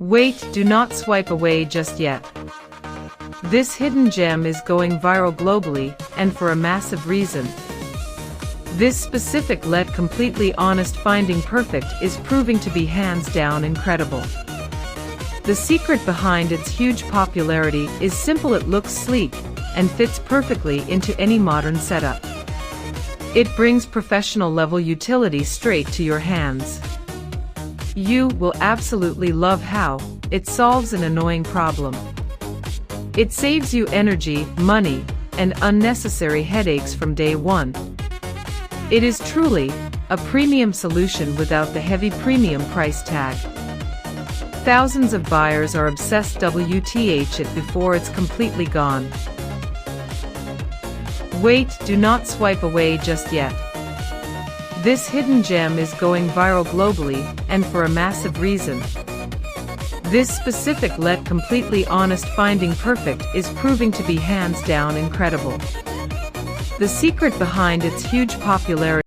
Wait, do not swipe away just yet. This hidden gem is going viral globally, and for a massive reason. This specific yet completely honest finding perfect is proving to be hands down incredible. The secret behind its huge popularity is simple: it looks sleek and fits perfectly into any modern setup. It brings professional level utility straight to your hands. You will absolutely love how it solves an annoying problem. It saves you energy, money, and unnecessary headaches from day one. It is truly a premium solution without the heavy premium price tag. Thousands of buyers are obsessed with it before it's completely gone. Wait, do not swipe away just yet. This hidden gem is going viral globally, and for a massive reason. This specific yet completely honest finding perfect is proving to be hands down incredible. The secret behind its huge popularity